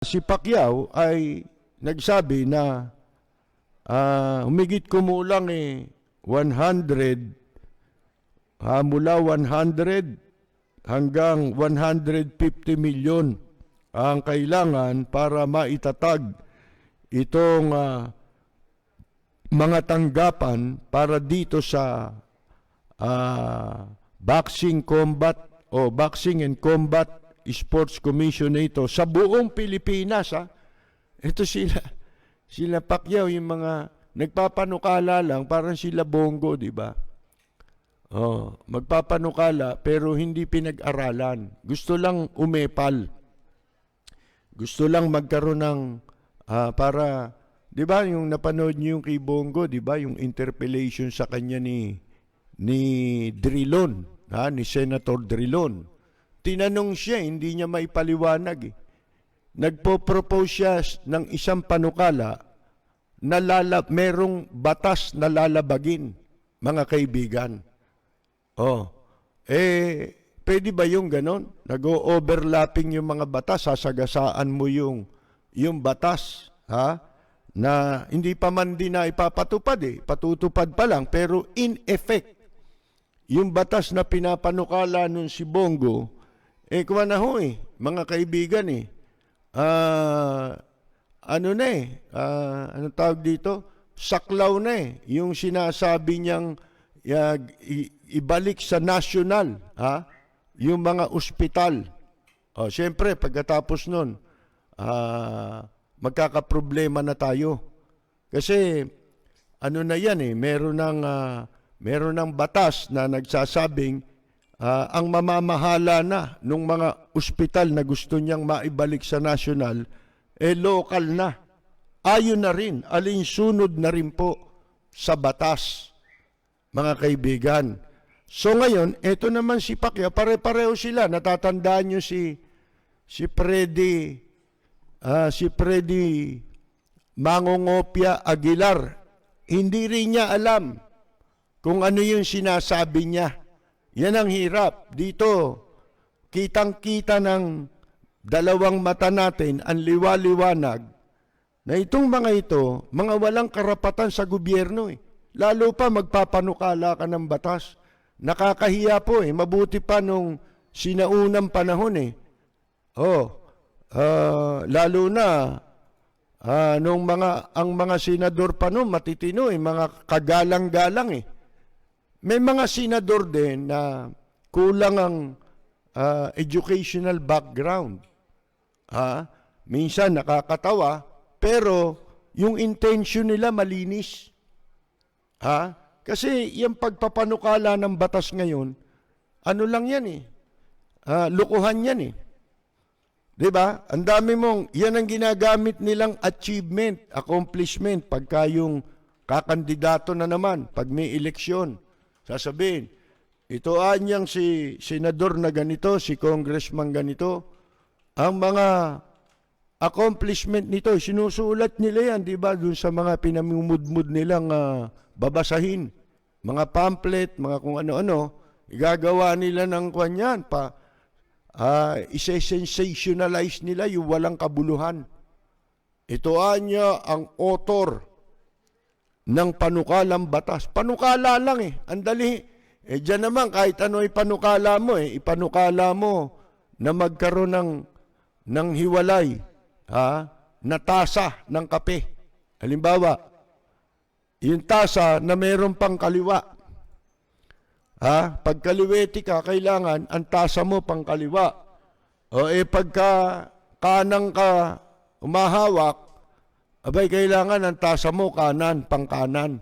Si Pacquiao ay nagsabi na humigit kumulang 100, mula 100 hanggang 150 milyon ang kailangan para maitatag itong mga tanggapan para dito sa boxing combat o boxing and combat Sports Commission na ito sa buong Pilipinas. Ito sila Pacquiao, yung mga nagpapanukala lang, parang sila Bongo, di ba? Magpapanukala pero hindi pinag-aralan. Gusto lang umepal. Gusto lang magkaroon ng para, di ba, yung napanood niyo yung kay Bongo, di ba, yung interpellation sa kanya ni Drilon, ni Senator Drilon. Tinanong siya, hindi niya maipaliwanag. Nagpo-propose siya ng isang panukala na merong batas na lalabagin, mga kaibigan. Pwede ba yung ganon? Nag-o-overlapping yung mga batas, sasagasaan mo yung batas, na hindi pa man din na ipapatupad patutupad pa lang, pero in effect, yung batas na pinapanukala nun si Bongo, kuha na ho mga kaibigan anong tawag dito? Saklaw na yung sinasabi niyang ibalik sa national, yung mga ospital. Siyempre, pagkatapos nun, magkakaproblema na tayo. Kasi, na yan meron ng batas na nagsasabing ang mamamahala na ng mga ospital na gusto niyang maibalik sa national, local na. Ayon na rin, alinsunod na rin po sa batas, mga kaibigan. So ngayon, eto naman si Pacquiao, pare-pareho sila. Natatandaan niyo si Freddy Mangongopia Aguilar. Hindi rin niya alam kung ano yung sinasabi niya. Yan ang hirap. Dito, kitang-kita ng dalawang mata natin ang liwaliwanag na itong mga ito, mga walang karapatan sa gobyerno. Lalo pa magpapanukala ka ng batas. Nakakahiya po Mabuti pa nung sinaunang panahon lalo na nung ang mga senador pa noon matitino mga kagalang-galang May mga senador din na kulang ang educational background. Minsan nakakatawa, pero yung intention nila malinis. Kasi yung pagpapanukala ng batas ngayon, ano lang yan lukuhan yan Diba? Ang dami yan ang ginagamit nilang achievement, accomplishment, pagka yung kakandidato na naman, pag may eleksyon. Sasabihin, ito anyang si senador na ganito, si congressman ganito, ang mga accomplishment nito, sinusulat nila yan, di ba, dun sa mga pinamumudmud nilang babasahin, mga pamphlet, mga kung ano-ano, igagawa nila ng kanyan, isa-sensationalize nila yung walang kabuluhan. Ito anya ang author ng panukalang batas. Panukala lang Ang dali. Diyan naman, kahit ano ipanukala mo ipanukala mo na magkaroon ng hiwalay, na tasa ng kape. Halimbawa, yung tasa na mayroon pang kaliwa. Pag kaliwete ka, kailangan ang tasa mo pang kaliwa. Pagka kanang ka umahawak, kailangan ang tasa mo kanan, pang kanan.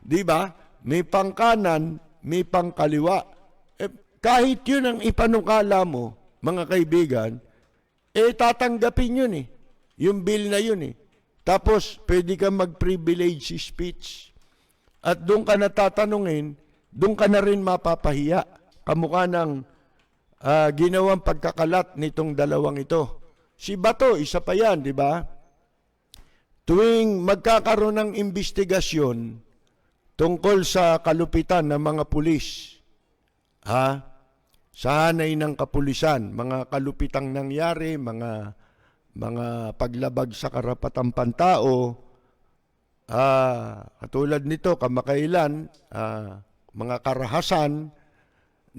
Di ba? May pang kanan, may pang kaliwa. Kahit yun ang ipanukala mo, mga kaibigan, tatanggapin yun Yung bill na yun Tapos, pwede ka mag-privilege speech. At doon ka natatanungin, doon ka na rin mapapahiya. Kamukha ng ginawang pagkakalat nitong dalawang ito. Si Bato, isa pa yan, di ba? Tuwing magkakaroon ng investigasyon tungkol sa kalupitan ng mga pulis, sa hanay ng kapulisan, mga kalupitang nangyari, mga paglabag sa karapatang pantao, katulad nito, kamakailan, mga karahasan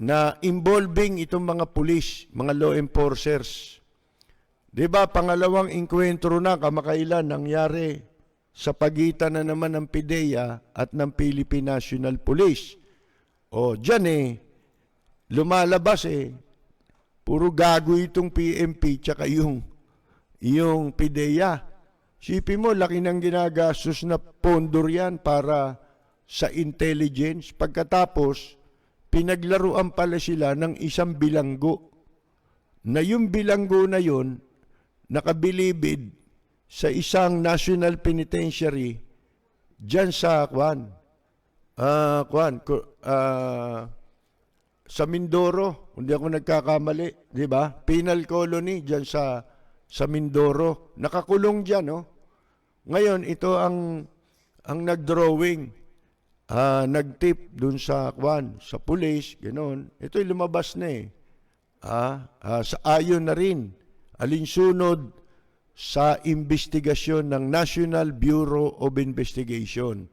na involving itong mga pulis, mga law enforcers. Di ba, pangalawang inkwentro na kamakailan nangyari sa pagitan na naman ng PIDEA at ng Philippine National Police. O, dyan lumalabas puro gago itong PNP tsaka yung PIDEA. Sipin mo, laki ng ginagastos na pondor yan para sa intelligence. Pagkatapos, pinaglaruan pala sila ng isang bilanggo. Na yung bilanggo na yun, nakabilibid sa isang national penitentiary dyan sa sa Mindoro, hindi ako nagkakamali, di ba? Penal colony dyan sa Mindoro. Nakakulong dyan, no? Ngayon, ito ang nagdrawing, nagtip dun sa police, gano'n. Ito'y lumabas na sa ayon na rin, alinsunod sa investigasyon ng National Bureau of Investigation.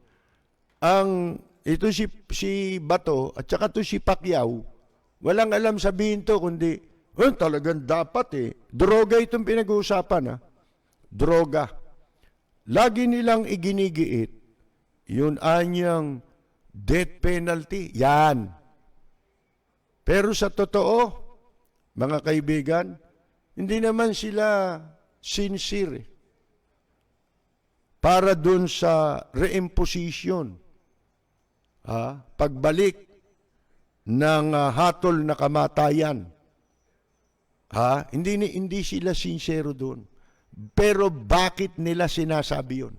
Ito si Bato at saka to si Pacquiao, walang alam sabihin to kundi, talagang dapat droga itong pinag-uusapan droga. Lagi nilang iginigiit, yun anyang death penalty, yan. Pero sa totoo, mga kaibigan, hindi naman sila sincere para dun sa reimposition. Pagbalik ng hatol na kamatayan. Hindi sila sincero doon. Pero bakit nila sinasabi yun?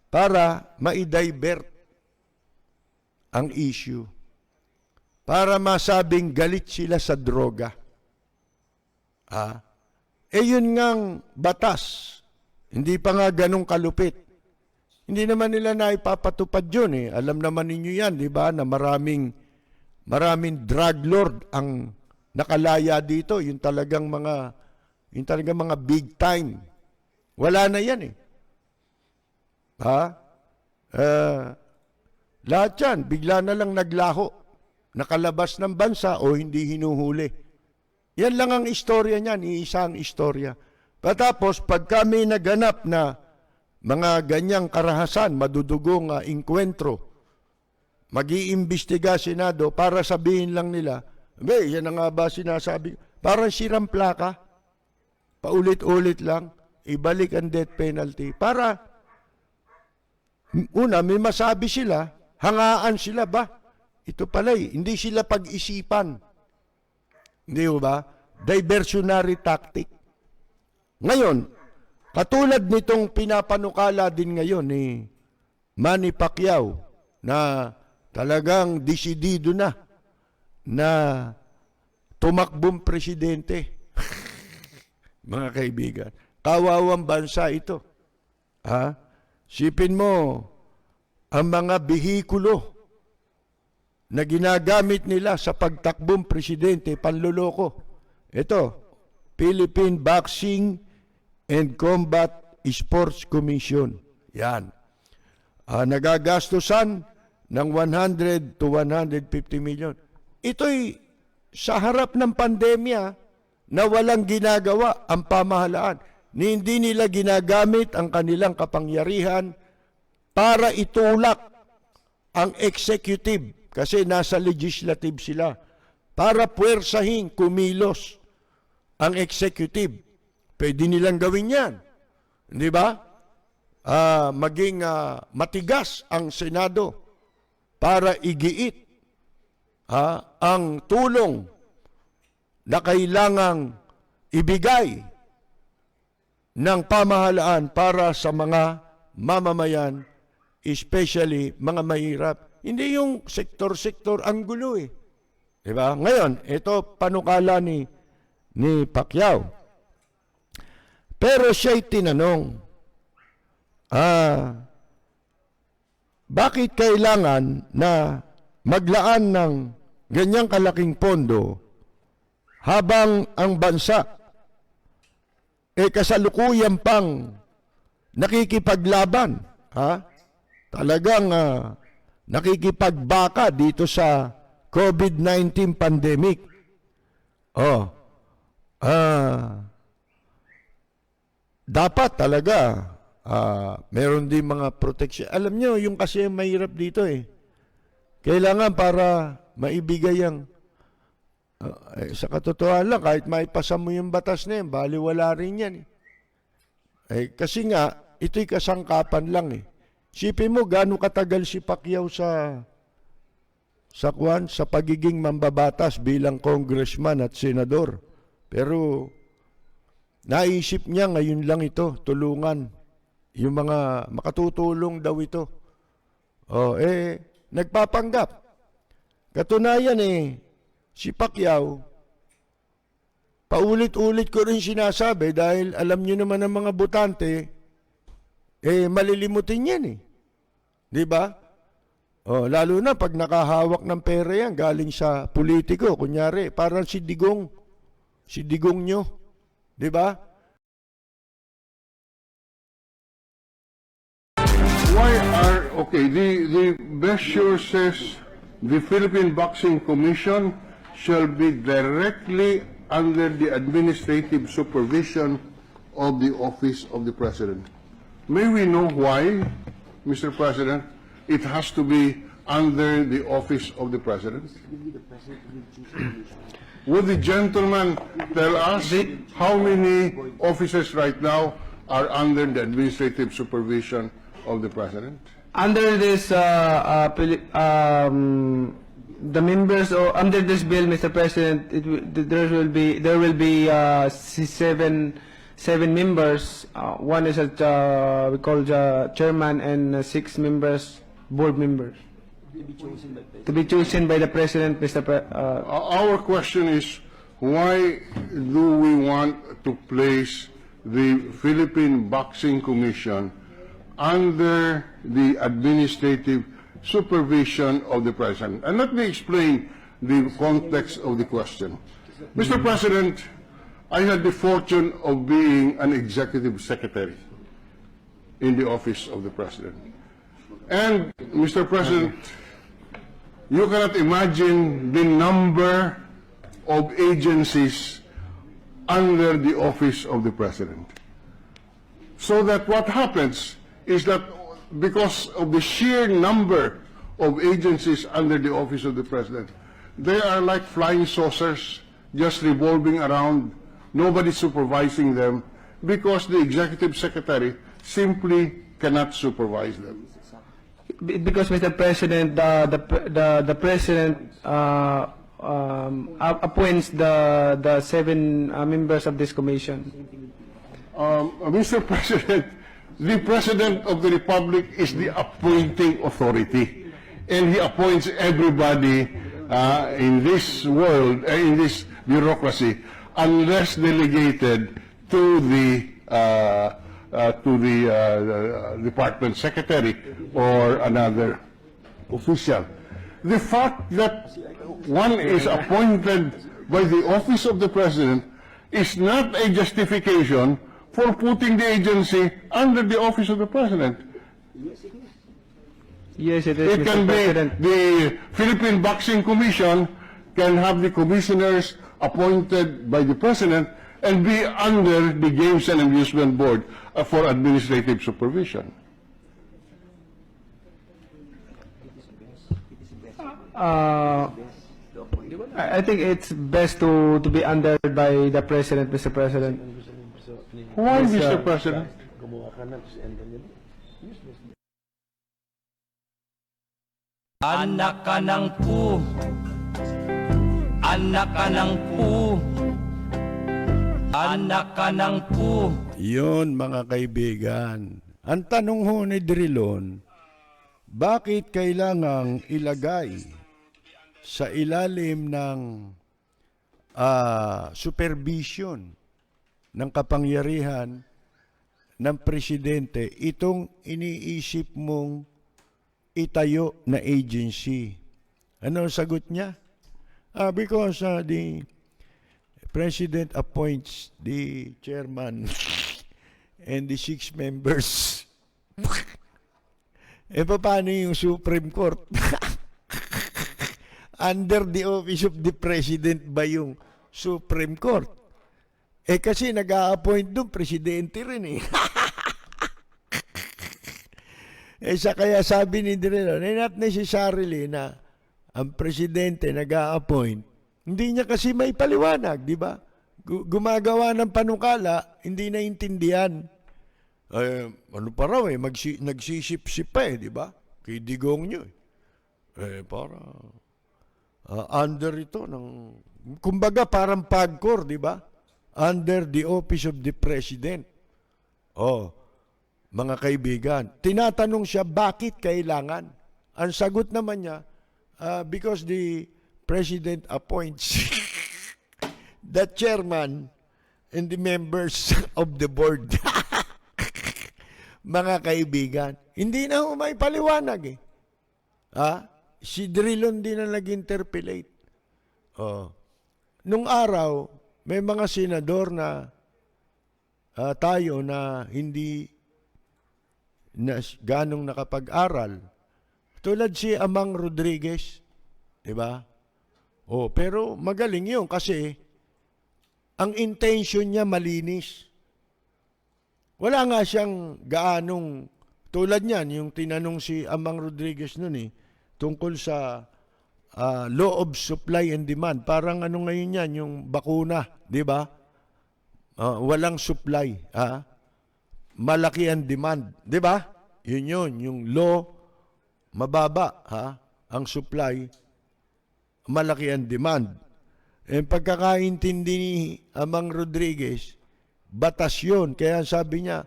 Para ma-divert ang issue. Para masabing galit sila sa droga. Yun ngang batas. Hindi pa nga ganong kalupit. Hindi naman nila na ipapatupad yun Alam naman ninyo yan, di ba, na maraming drug lord ang nakalaya dito. Yung talagang mga big time. Wala na yan lahat yan, bigla na lang naglaho. Nakalabas ng bansa o hindi hinuhuli. Yan lang ang istorya niyan, iisang istorya. Patapos, pag kami naganap na mga ganyang karahasan, madudugong inkwentro, mag-iimbestiga Senado para sabihin lang nila, yan na nga ba sinasabi? Parang sirang plaka, paulit-ulit lang, ibalik ang death penalty. Para, una, may masabi sila, hangaan sila ba? Ito pala hindi sila pag-isipan. Hindi ba? Diversionary tactic. Ngayon, katulad nitong pinapanukala din ngayon ni Manny Pacquiao na talagang desidido na tumakbong presidente. Mga kaibigan, kawawang bansa ito. Sipin mo, ang mga bihikulo na ginagamit nila sa pagtakbong presidente, panloloko. Ito, Philippine Boxing and Combat Sports Commission. Yan. Nagagastusan ng 100 to 150 million. Ito'y sa harap ng pandemya na walang ginagawa ang pamahalaan. Hindi nila ginagamit ang kanilang kapangyarihan para itulak ang executive kasi nasa legislative sila para puwersahin, kumilos ang executive. Pwede nilang gawin yan. Di ba? Maging matigas ang Senado para igiit ang tulong na kailangang ibigay ng pamahalaan para sa mga mamamayan, especially mga mahirap. Hindi yung sektor-sektor ang gulo Di ba? Ngayon, ito panukala ni Pacquiao. Pero siya'y tinanong, bakit kailangan na maglaan ng ganyang kalaking pondo habang ang bansa kasalukuyan pang nakikipaglaban, talagang nakikipagbaka dito sa COVID-19 pandemic. Dapat talaga meron din mga protection. Alam nyo, yung kasi mahirap dito Kailangan para maibigay ang sa katotohanan lang, kahit maipasa mo yung batas na yan, baliwala rin yan. Kasi nga, ito'y kasangkapan lang Sipin mo, gaano katagal si Pacquiao sa pagiging mambabatas bilang congressman at senador. Pero naisip niya ngayon lang ito, tulungan. Yung mga makatutulong daw ito. Nagpapanggap. Katunayan si Pacquiao, paulit-ulit ko rin sinasabi dahil alam niyo naman ang mga botante, malilimutin yan Di ba? Lalo na pag nakahawak ng pera yan, galing sa politiko, kunyari, parang si Digong nyo. Di ba? The measure says the Philippine Boxing Commission shall be directly under the administrative supervision of the Office of the President. May we know why, Mr. President, it has to be under the Office of the President? Would the gentleman tell us how many officers right now are under the administrative supervision of the President? Under this, the members under this bill, Mr. President, there will be seven members. One is we call the chairman, and 6 members, board members, to be chosen by the President, Mr. Our question is, why do we want to place the Philippine Boxing Commission under the administrative supervision of the President? And let me explain the context of the question. Mr. President, I had the fortune of being an executive secretary in the office of the President. And, Mr. President, you cannot imagine the number of agencies under the office of the President. So that what happens is that because of the sheer number of agencies under the office of the President, they are like flying saucers just revolving around, nobody supervising them, because the executive secretary simply cannot supervise them. Because, Mr. President, the President appoints the 7 members of this commission. Mr. President, the President of the Republic is the appointing authority, and he appoints everybody in this world, in this bureaucracy, unless delegated to the department secretary or another official. The fact that one is appointed by the office of the President is not a justification for putting the agency under the office of the President. Yes, it is, It can Mr. be President. the Philippine Boxing Commission can have the commissioners appointed by the President and be under the Games and Amusement Board for administrative supervision. I think it's best to be under by the President, Mr. President. Why, Mr. President? Anak ka ng pu. Anak ka ng pu. Anak ka ng pu. Yun, mga kaibigan. Ang tanong ho ni Drilon, bakit kailangang ilagay sa ilalim ng supervision ng kapangyarihan ng presidente itong iniisip mong itayo na agency? Ano ang sagot niya? Because the President appoints the chairman and the 6 members. Paano yung Supreme Court? Under the office of the President ba yung Supreme Court? Kasi nag-a-appoint doon, presidente rin eh. Kaya sabi ni Direlo, not necessarily na ang presidente nag-a-appoint, hindi niya kasi may paliwanag, di ba? Gumagawa ng panukala, hindi naintindihan. Ano pa raw nagsisip-sip pa di ba? Kay Digong nyo para under ito kumbaga parang PAGCOR, di ba? Under the office of the President. Mga kaibigan, tinatanong siya bakit kailangan. Ang sagot naman niya, because the President appoints the chairman and the members of the board. Mga kaibigan, hindi na may paliwanag eh. Si Drilon din na nag-interpellate. Nung araw, may mga senador na tayo na hindi na ganong nakapag-aral. Tulad si Amang Rodriguez, di ba? Pero magaling yun kasi ang intention niya malinis. Wala nga siyang gaanong, tulad niyan, yung tinanong si Amang Rodriguez noon tungkol sa law of supply and demand. Parang ano ngayon yan, yung bakuna, di ba? Walang supply, malaki ang demand, di ba? Yun, yung law, mababa, ang supply, malaki ang demand. Pagkakaintindi ni Amang Rodriguez, batas yun. Kaya sabi niya,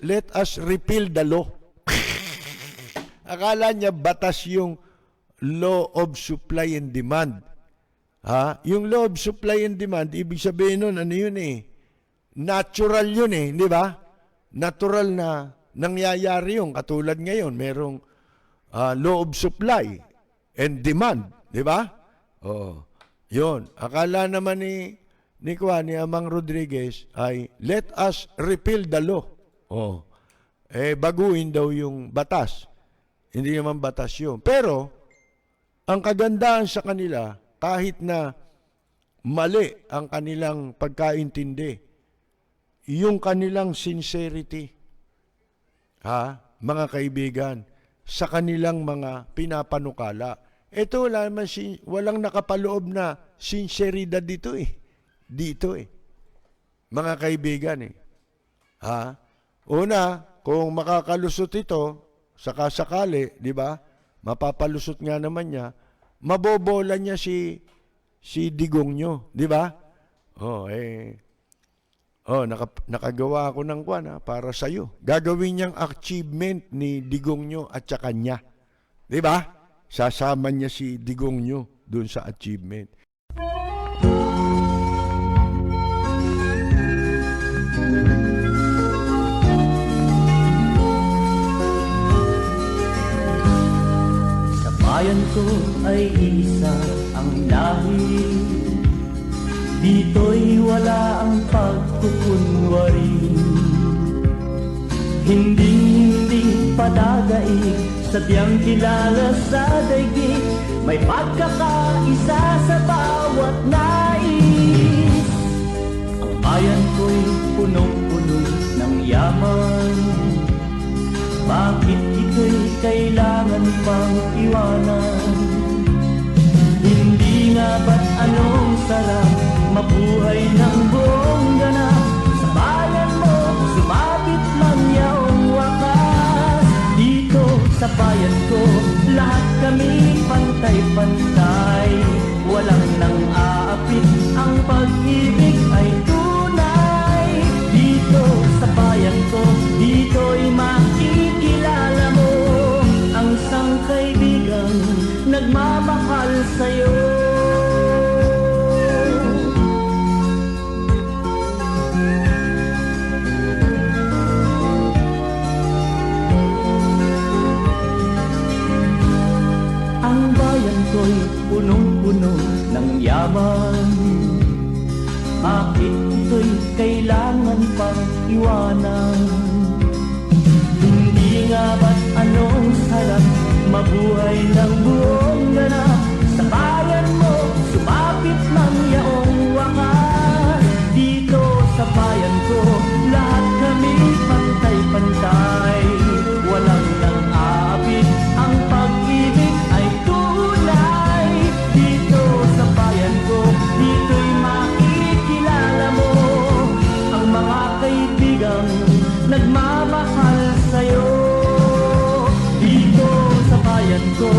let us repeal the law. Akala niya batas yung law of supply and demand. Yung law of supply and demand, ibig sabihin nun, ano yun natural yun di ba? Natural na nangyayari yung katulad ngayon, merong law of supply and demand, di ba? Yun. Akala naman ni Amang Rodriguez ay let us repeal the law. Baguhin daw yung batas. Hindi naman batas yun. Pero, ang kagandahan sa kanila, kahit na mali ang kanilang pagkaintindi, yung kanilang sincerity, mga kaibigan, sa kanilang mga pinapanukala. Ito, walang nakapaloob na sinseridad dito Dito mga kaibigan Una, kung makakalusot ito, sakasakali, di ba? Mapapalusot nga naman niya, mabobola niya si Digong nyo, di ba? Nakagawa ako ng para sa iyo. Gagawin niyang achievement ni Digong nyo at saka niya. Di ba? Sasama niya si Digong nyo dun sa achievement. Sa bayan ko ay isa ang lahi. Dito'y wala ang pagkukunwari. Hindi padagaig, sadyang kilala sa daigdig. May pagkakaisa sa bawat nais. Ang bayan ko'y punong-puno ng yaman. Bakit ito'y kailangan pang iwanan? Hindi nga ba't anong sarap mabuhay ng buong ganap? Sa bayan mo, sumabit man yaong wakas. Dito sa bayan ko, lahat kami pantay-pantay. Walang nang aapit, ang pag-ibig ay tunay. Dito sa bayan ko, dito'y makikilala mo ang isang kaibigang nagmamahal sa'yo. iwanan. Hindi nga ba't anong sarap mabuhay ng buong ganap? Sa bayan mo, sumapit ng yaong wakas. Dito sa bayan ko, lahat kami pantay-pantay. Walang nang-aabit, ang pag-ibig ay tunay. Dito sa bayan ko, dito'y makikilala mo ang mga kaibigang nagmamahal sa'yo. Dito sa bayan ko,